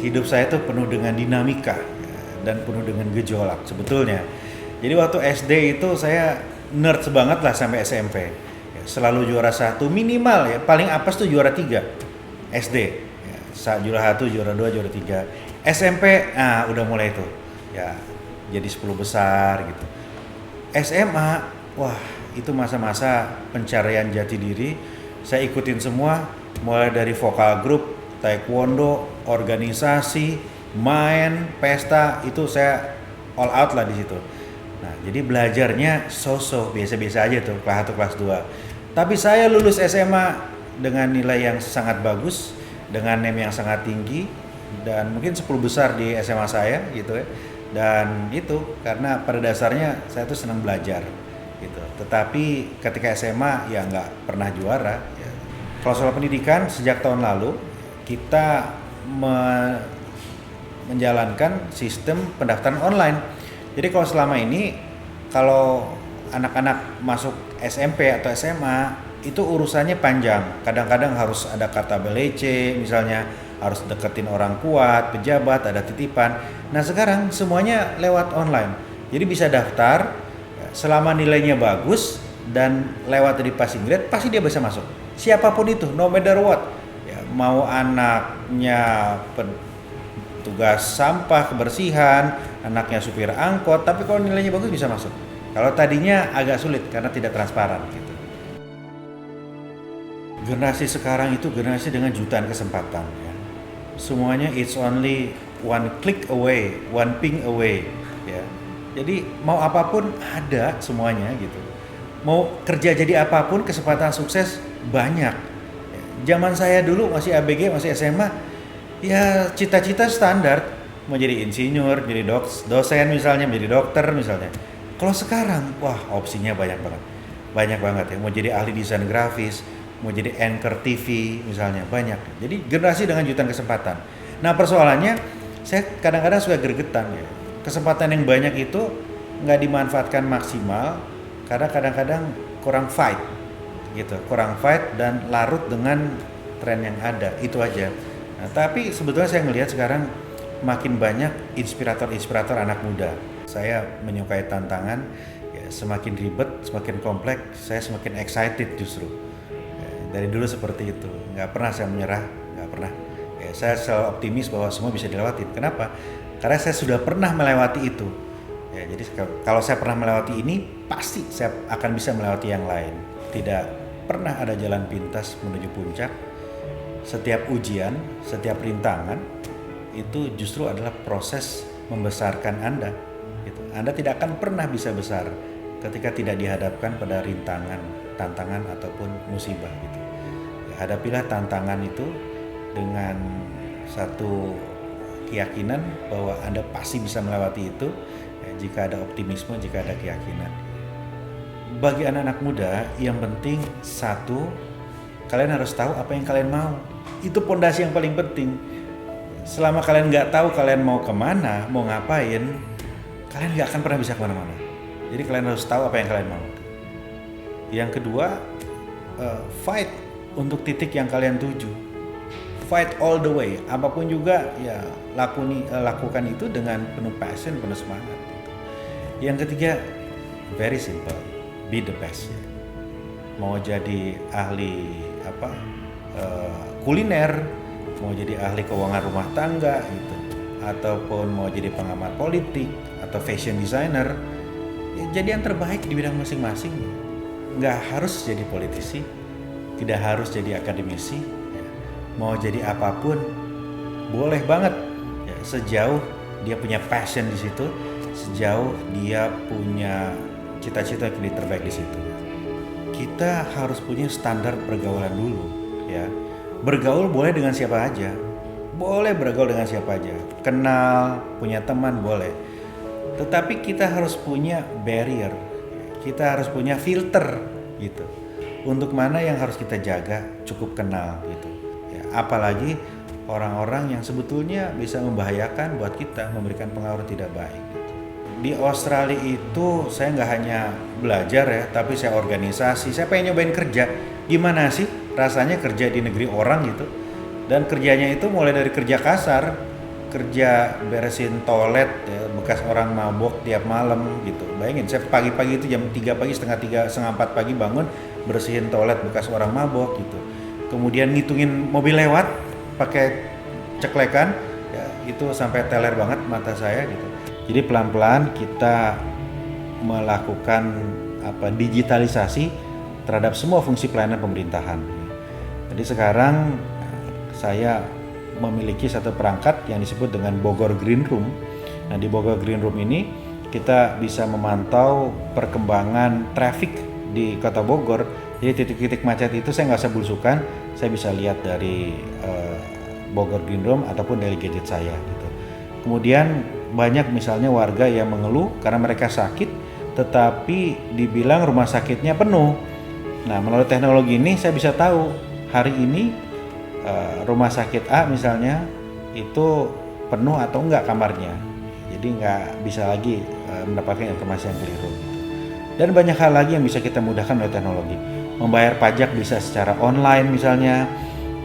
hidup saya tuh penuh dengan dinamika dan penuh dengan gejolak sebetulnya. Jadi waktu SD itu saya nerd banget lah sampai SMP. Ya, selalu juara satu minimal ya, paling apes tuh juara tiga SD. Ya, juara satu, juara dua, juara tiga. SMP, nah udah mulai tuh ya jadi 10 besar gitu. SMA, wah itu masa-masa pencarian jati diri. Saya ikutin semua, mulai dari vokal grup, taekwondo, organisasi, main, pesta, itu saya all out lah di situ. Nah, jadi belajarnya so-so, biasa-biasa aja tuh, kelas 1, kelas 2. Tapi saya lulus SMA dengan nilai yang sangat bagus, dengan NEM yang sangat tinggi, dan mungkin 10 besar di SMA saya gitu ya. Dan itu karena pada dasarnya saya tuh senang belajar gitu. Tetapi ketika SMA ya nggak pernah juara. Ya. Kalau soal pendidikan, sejak tahun lalu kita menjalankan sistem pendaftaran online. Jadi kalau selama ini kalau anak-anak masuk SMP atau SMA itu urusannya panjang. Kadang-kadang harus ada kata BLC misalnya, harus deketin orang kuat, pejabat, ada titipan. Nah sekarang semuanya lewat online. Jadi bisa daftar, selama nilainya bagus dan lewat dari passing grade pasti dia bisa masuk. Siapapun itu, no matter what. Ya, mau anaknya tugas sampah, kebersihan, anaknya supir angkot, tapi kalau nilainya bagus bisa masuk. Kalau tadinya agak sulit karena tidak transparan gitu. Generasi sekarang itu generasi dengan jutaan kesempatan ya. Semuanya it's only one click away, one ping away ya. Jadi mau apapun ada semuanya gitu. Mau kerja jadi apapun kesempatan sukses banyak. Zaman saya dulu masih ABG, masih SMA, ya cita-cita standar mau jadi insinyur, jadi dosen misalnya, menjadi dokter misalnya. Kalau sekarang, wah opsinya banyak banget. Banyak banget ya, mau jadi ahli desain grafis, mau jadi anchor TV misalnya, banyak. Jadi generasi dengan jutaan kesempatan. Nah persoalannya, saya kadang-kadang suka gregetan ya. Kesempatan yang banyak itu nggak dimanfaatkan maksimal karena kadang-kadang kurang fight gitu, kurang fight dan larut dengan tren yang ada, itu aja. Nah, tapi sebetulnya saya ngelihat sekarang makin banyak inspirator anak muda. Saya menyukai tantangan, ya, semakin ribet, semakin kompleks, saya semakin excited justru. Ya, dari dulu seperti itu, nggak pernah saya menyerah, nggak pernah. Ya, saya selalu optimis bahwa semua bisa dilewatin. Kenapa? Karena saya sudah pernah melewati itu. Ya, jadi kalau saya pernah melewati ini, pasti saya akan bisa melewati yang lain. Tidak pernah ada jalan pintas menuju puncak. Setiap ujian, setiap rintangan itu justru adalah proses membesarkan Anda. Gitu. Anda tidak akan pernah bisa besar ketika tidak dihadapkan pada rintangan, tantangan ataupun musibah. Gitu. Ya, hadapilah tantangan itu dengan satu keyakinan bahwa Anda pasti bisa melewati itu. Ya, jika ada optimisme, jika ada keyakinan. Bagi anak-anak muda, yang penting satu, kalian harus tahu apa yang kalian mau. Itu pondasi yang paling penting. Selama kalian nggak tahu kalian mau kemana, mau ngapain, kalian nggak akan pernah bisa kemana-mana. Jadi kalian harus tahu apa yang kalian mau. Yang kedua, fight untuk titik yang kalian tuju. Fight all the way. Apapun juga, ya lakukan itu dengan penuh passion, penuh semangat. Gitu. Yang ketiga, very simple, be the best. Mau jadi ahli kuliner, mau jadi ahli keuangan rumah tangga gitu, ataupun mau jadi pengamat politik atau fashion designer, ya jadi yang terbaik di bidang masing-masing. Nggak harus jadi politisi, tidak harus jadi akademisi, ya. Mau jadi apapun boleh banget ya, sejauh dia punya passion di situ, sejauh dia punya cita-cita yang lebih terbaik di situ. Kita harus punya standar pergaulan dulu ya. Bergaul boleh dengan siapa aja, boleh bergaul dengan siapa aja, kenal, punya teman boleh, tetapi kita harus punya barrier, kita harus punya filter gitu, untuk mana yang harus kita jaga, cukup kenal gitu ya. Apalagi orang-orang yang sebetulnya bisa membahayakan buat kita, memberikan pengaruh tidak baik gitu. Di Australia itu saya nggak hanya belajar ya, tapi saya organisasi, saya pengen nyobain kerja. Gimana sih rasanya kerja di negeri orang gitu, dan kerjanya itu mulai dari kerja kasar, kerja beresin toilet ya, bekas orang mabok tiap malam gitu. Bayangin, saya pagi-pagi itu jam 3 pagi, setengah 3, setengah 4 pagi bangun bersihin toilet bekas orang mabok gitu. Kemudian ngitungin mobil lewat pakai ceklekan ya, itu sampai teler banget mata saya gitu. Jadi pelan-pelan kita melakukan digitalisasi terhadap semua fungsi pelayanan pemerintahan. Jadi sekarang saya memiliki satu perangkat yang disebut dengan Bogor Green Room. Nah, di Bogor Green Room ini kita bisa memantau perkembangan traffic di Kota Bogor. Jadi titik-titik macet itu saya nggak usah belusukan, saya bisa lihat dari Bogor Green Room ataupun dari gadget saya gitu. Kemudian banyak misalnya warga yang mengeluh karena mereka sakit tetapi dibilang rumah sakitnya penuh. Nah, melalui teknologi ini saya bisa tahu hari ini rumah sakit A misalnya itu penuh atau enggak kamarnya. Jadi nggak bisa lagi mendapatkan informasi yang keliru. Dan banyak hal lagi yang bisa kita mudahkan oleh teknologi. Membayar pajak bisa secara online misalnya.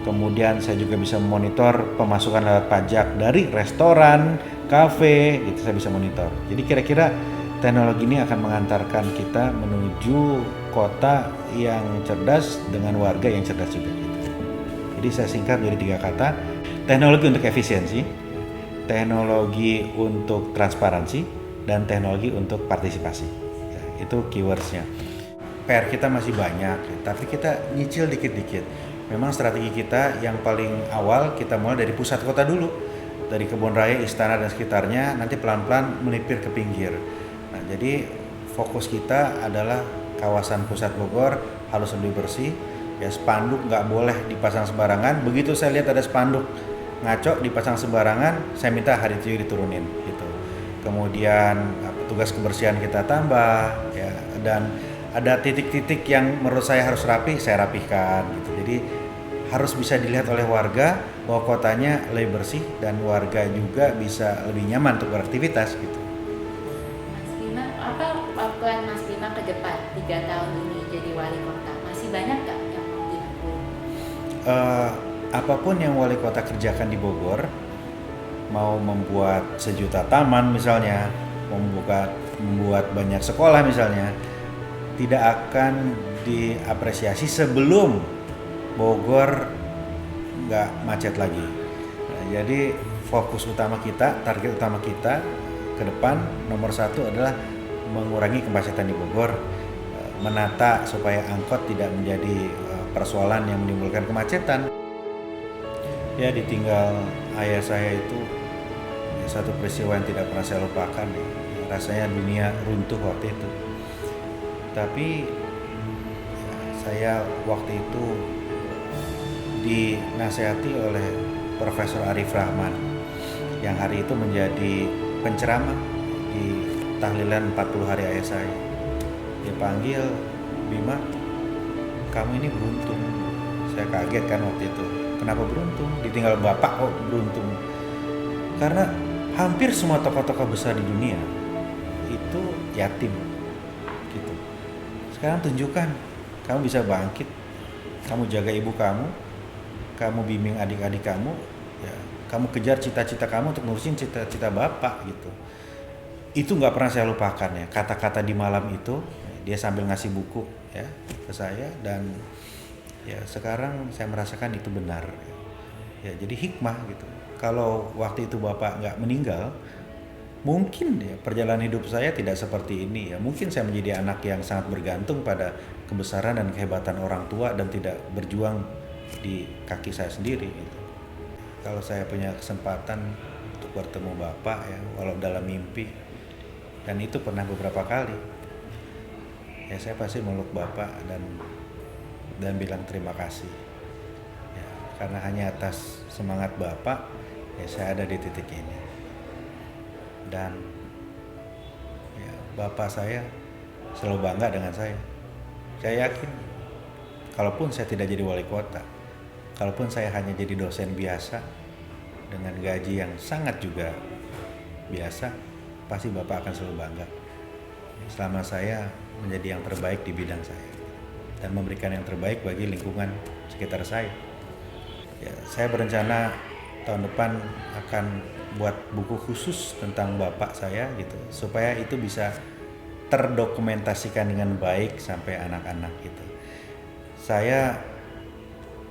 Kemudian saya juga bisa memonitor pemasukan lewat pajak dari restoran, kafe, gitu saya bisa monitor. Jadi kira-kira teknologi ini akan mengantarkan kita menuju kota yang cerdas dengan warga yang cerdas juga. Jadi saya singkat menjadi 3 kata, teknologi untuk efisiensi, teknologi untuk transparansi, dan teknologi untuk partisipasi. Ya, itu keywordsnya. PR kita masih banyak, tapi kita nyicil dikit-dikit. Memang strategi kita yang paling awal kita mulai dari pusat kota dulu, dari Kebun Raya, Istana dan sekitarnya, nanti pelan-pelan melipir ke pinggir. Nah, jadi fokus kita adalah kawasan pusat Bogor harus lebih bersih. Ya, spanduk nggak boleh dipasang sembarangan. Begitu saya lihat ada spanduk ngaco dipasang sembarangan, saya minta hari itu diturunin gitu. Kemudian petugas kebersihan kita tambah ya, dan ada titik-titik yang menurut saya harus rapi, saya rapihkan gitu. Jadi harus bisa dilihat oleh warga bahwa kotanya lebih bersih dan warga juga bisa lebih nyaman untuk beraktivitas gitu. Mas Bima, apa plan Mas Bima ke depan 3 tahun ini jadi wali kota? Masih banyak nggak yang mau dilakukan? Apapun yang wali kota kerjakan di Bogor, mau membuat sejuta taman misalnya, membuat banyak sekolah misalnya, tidak akan diapresiasi sebelum Bogor nggak macet lagi. Nah, jadi fokus utama kita, target utama kita ke depan nomor 1 adalah mengurangi kemacetan di Bogor, menata supaya angkot tidak menjadi persoalan yang menimbulkan kemacetan. Ya, ditinggal ayah saya itu satu peristiwa yang tidak pernah saya lupakan. Rasanya dunia runtuh waktu itu. Tapi saya waktu itu dinasihati oleh Profesor Arif Rahman yang hari itu menjadi penceramah di tahlilan 40 hari ayah saya. Dia panggil, "Bima, kamu ini beruntung." Saya kaget kan waktu itu. Kenapa beruntung? Ditinggal bapak kok beruntung? Karena hampir semua tokoh-tokoh besar di dunia itu yatim gitu. Sekarang tunjukkan kamu bisa bangkit, kamu jaga ibu kamu bimbing adik-adik kamu, ya, kamu kejar cita-cita kamu untuk ngurusin cita-cita bapak gitu. Itu nggak pernah saya lupakan ya, kata-kata di malam itu, dia sambil ngasih buku ya ke saya, dan ya sekarang saya merasakan itu benar. Ya, jadi hikmah gitu. Kalau waktu itu bapak nggak meninggal, mungkin ya perjalanan hidup saya tidak seperti ini ya. Mungkin saya menjadi anak yang sangat bergantung pada kebesaran dan kehebatan orang tua dan tidak berjuang di kaki saya sendiri gitu. Kalau saya punya kesempatan untuk bertemu bapak ya, walau dalam mimpi, dan itu pernah beberapa kali, ya saya pasti meluk bapak dan bilang terima kasih ya, karena hanya atas semangat bapak ya saya ada di titik ini. Dan ya, bapak saya selalu bangga dengan saya. Saya yakin kalaupun saya tidak jadi wali kota, kalaupun saya hanya jadi dosen biasa dengan gaji yang sangat juga biasa, pasti bapak akan selalu bangga selama saya menjadi yang terbaik di bidang saya dan memberikan yang terbaik bagi lingkungan sekitar saya. Ya, saya berencana tahun depan akan buat buku khusus tentang bapak saya gitu, supaya itu bisa terdokumentasikan dengan baik sampai anak-anak gitu. Saya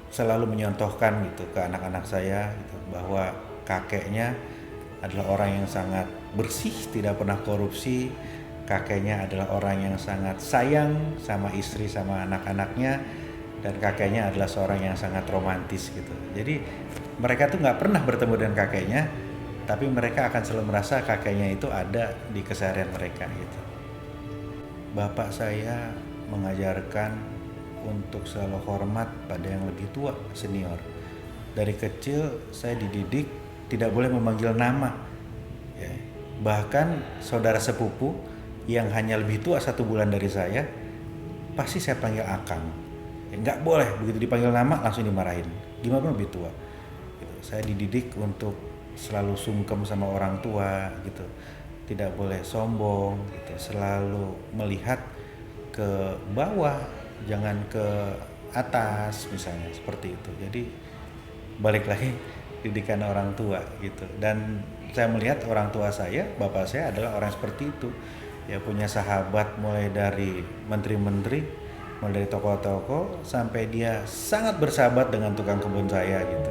selalu menyontohkan gitu ke anak-anak saya gitu, bahwa kakeknya adalah orang yang sangat bersih, tidak pernah korupsi. Kakeknya adalah orang yang sangat sayang sama istri sama anak-anaknya, dan kakeknya adalah seorang yang sangat romantis gitu. Jadi mereka tuh nggak pernah bertemu dengan kakeknya, tapi mereka akan selalu merasa kakeknya itu ada di keseharian mereka gitu. Bapak saya mengajarkan untuk selalu hormat pada yang lebih tua, senior. Dari kecil saya dididik tidak boleh memanggil nama. Ya. Bahkan saudara sepupu yang hanya lebih tua 1 bulan dari saya, pasti saya panggil akang. Ya, nggak boleh begitu dipanggil nama langsung dimarahin. Gimana pun lebih tua. Gitu. Saya dididik untuk selalu sungkem sama orang tua gitu. Tidak boleh sombong gitu. Selalu melihat ke bawah, jangan ke atas misalnya, seperti itu. Jadi balik lagi didikan orang tua gitu. Dan saya melihat orang tua saya, bapak saya adalah orang seperti itu. Ya, punya sahabat mulai dari menteri-menteri, mulai dari tokoh-tokoh, sampai dia sangat bersahabat dengan tukang kebun saya gitu.